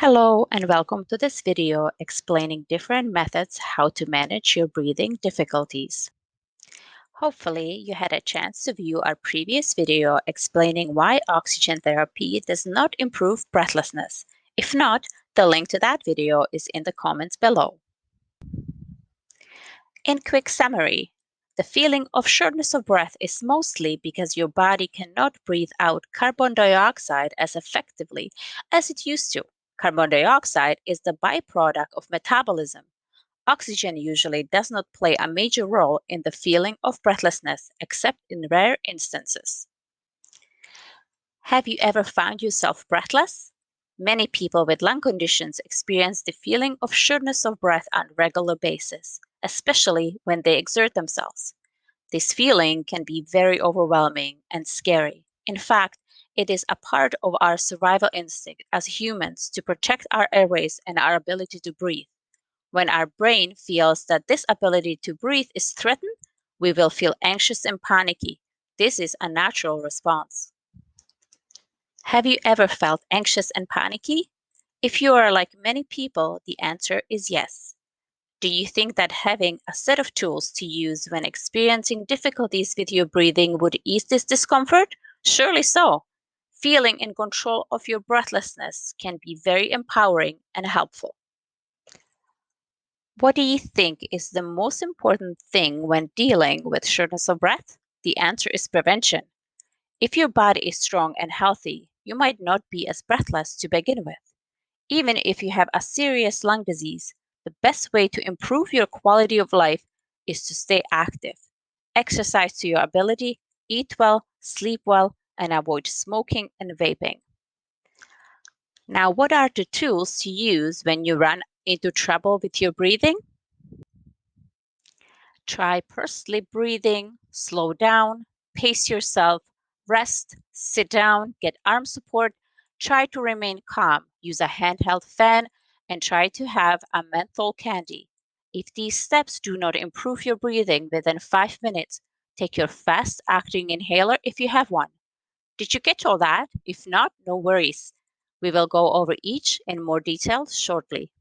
Hello and welcome to this video explaining different methods how to manage your breathing difficulties. Hopefully, you had a chance to view our previous video explaining why oxygen therapy does not improve breathlessness. If not, the link to that video is in the comments below. In quick summary, the feeling of shortness of breath is mostly because your body cannot breathe out carbon dioxide as effectively as it used to. Carbon dioxide is the byproduct of metabolism. Oxygen usually does not play a major role in the feeling of breathlessness except in rare instances. Have you ever found yourself breathless? Many people with lung conditions experience the feeling of shortness of breath on a regular basis, especially when they exert themselves. This feeling can be very overwhelming and scary. In fact, it is a part of our survival instinct as humans to protect our airways and our ability to breathe. When our brain feels that this ability to breathe is threatened, we will feel anxious and panicky. This is a natural response. Have you ever felt anxious and panicky? If you are like many people, the answer is yes. Do you think that having a set of tools to use when experiencing difficulties with your breathing would ease this discomfort? Surely so. Feeling in control of your breathlessness can be very empowering and helpful. What do you think is the most important thing when dealing with shortness of breath? The answer is prevention. If your body is strong and healthy, you might not be as breathless to begin with. Even if you have a serious lung disease, the best way to improve your quality of life is to stay active. Exercise to your ability, eat well, sleep well, and avoid smoking and vaping. Now, what are the tools to use when you run into trouble with your breathing? Try pursely breathing, slow down, pace yourself, rest, sit down, get arm support, try to remain calm, use a handheld fan, and try to have a menthol candy. If these steps do not improve your breathing within 5 minutes, take your fast acting inhaler if you have one. Did you get all that? If not, no worries. We will go over each in more detail shortly.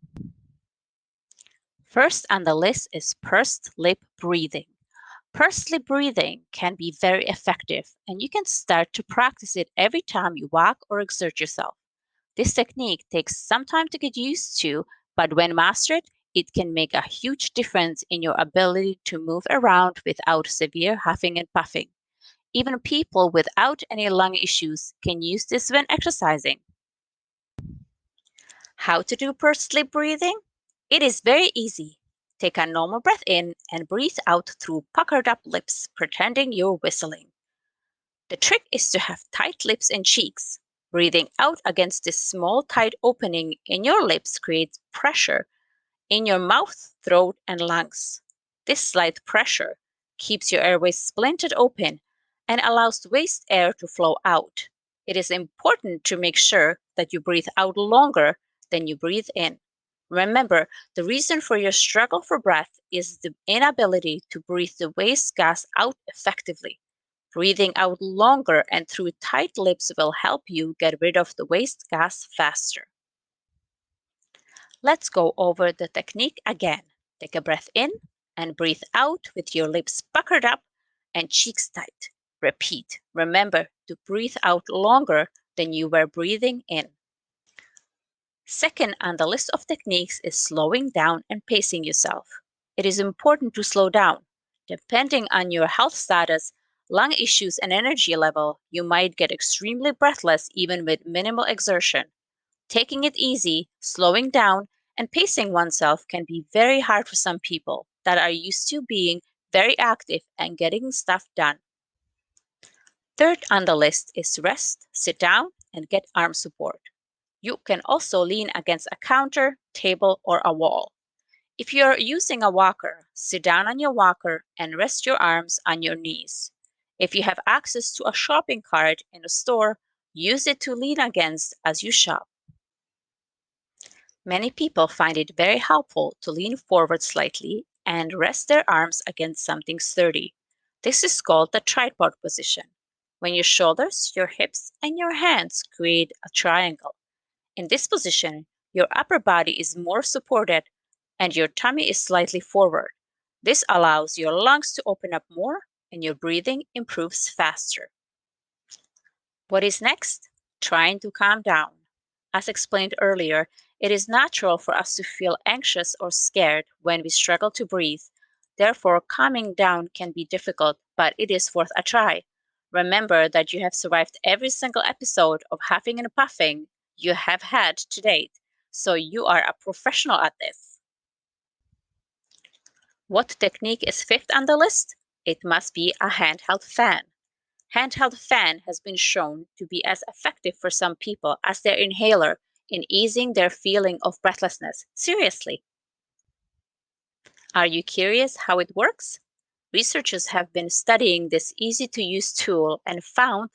First on the list is pursed lip breathing. Pursed lip breathing can be very effective, and you can start to practice it every time you walk or exert yourself. This technique takes some time to get used to, but when mastered, it can make a huge difference in your ability to move around without severe huffing and puffing. Even people without any lung issues can use this when exercising. How to do pursed lip breathing? It is very easy. Take a normal breath in and breathe out through puckered up lips, pretending you're whistling. The trick is to have tight lips and cheeks. Breathing out against this small, tight opening in your lips creates pressure in your mouth, throat, and lungs. This slight pressure keeps your airways splinted open and allows waste air to flow out. It is important to make sure that you breathe out longer than you breathe in. Remember, the reason for your struggle for breath is the inability to breathe the waste gas out effectively. Breathing out longer and through tight lips will help you get rid of the waste gas faster. Let's go over the technique again. Take a breath in and breathe out with your lips puckered up and cheeks tight. Repeat. Remember to breathe out longer than you were breathing in. Second on the list of techniques is slowing down and pacing yourself. It is important to slow down. Depending on your health status, lung issues, and energy level, you might get extremely breathless even with minimal exertion. Taking it easy, slowing down, and pacing oneself can be very hard for some people that are used to being very active and getting stuff done. Third on the list is rest, sit down, and get arm support. You can also lean against a counter, table, or a wall. If you're using a walker, sit down on your walker and rest your arms on your knees. If you have access to a shopping cart in a store, use it to lean against as you shop. Many people find it very helpful to lean forward slightly and rest their arms against something sturdy. This is called the tripod position, when your shoulders, your hips, and your hands create a triangle. In this position, Your upper body is more supported and your tummy is slightly forward. This allows your lungs to open up more and your breathing improves faster. What is next? Trying to calm down. As explained earlier, it is natural for us to feel anxious or scared when we struggle to breathe. Therefore, calming down can be difficult, but it is worth a try. Remember that you have survived every single episode of huffing and puffing you have had to date, so you are a professional at this. What technique is fifth on the list? It must be a handheld fan. Handheld fan has been shown to be as effective for some people as their inhaler in easing their feeling of breathlessness. Seriously. Are you curious how it works? Researchers have been studying this easy to use tool and found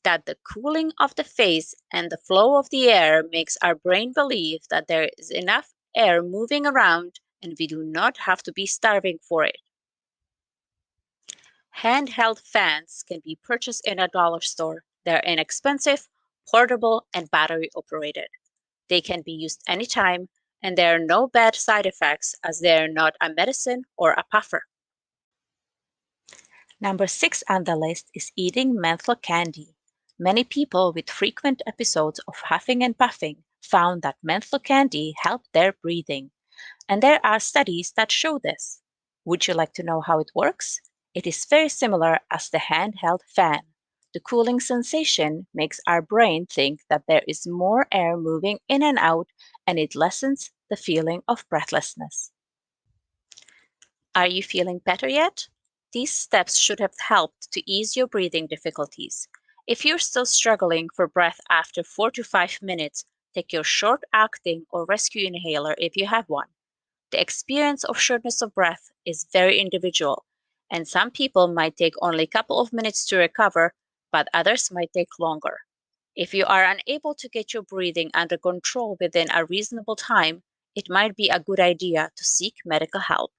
that the cooling of the face and the flow of the air makes our brain believe that there is enough air moving around and we do not have to be starving for it. Handheld fans can be purchased in a dollar store. They're inexpensive, portable, and battery operated. They can be used anytime, and there are no bad side effects as they're not a medicine or a puffer. Number 6 on the list is eating menthol candy. Many people with frequent episodes of huffing and puffing found that menthol candy helped their breathing. And there are studies that show this. Would you like to know how it works? It is very similar as the handheld fan. The cooling sensation makes our brain think that there is more air moving in and out, and it lessens the feeling of breathlessness. Are you feeling better yet? These steps should have helped to ease your breathing difficulties. If you're still struggling for breath after 4 to 5 minutes, take your short acting or rescue inhaler if you have one. The experience of shortness of breath is very individual, and some people might take only a couple of minutes to recover, but others might take longer. If you are unable to get your breathing under control within a reasonable time, it might be a good idea to seek medical help.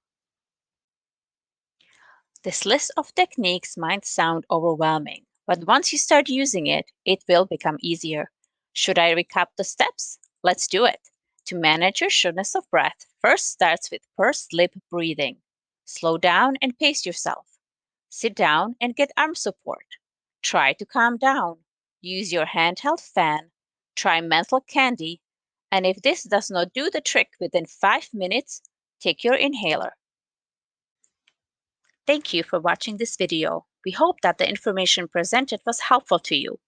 This list of techniques might sound overwhelming, but once you start using it, it will become easier. Should I recap the steps? Let's do it. To manage your shortness of breath, first starts with pursed lip breathing. Slow down and pace yourself. Sit down and get arm support. Try to calm down. Use your handheld fan. Try menthol candy. And if this does not do the trick within 5 minutes, take your inhaler. Thank you for watching this video. We hope that the information presented was helpful to you.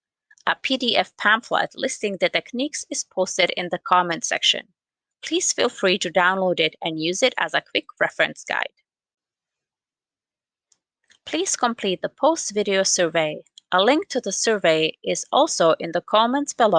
A PDF pamphlet listing the techniques is posted in the comment section. Please feel free to download it and use it as a quick reference guide. Please complete the post-video survey. A link to the survey is also in the comments below.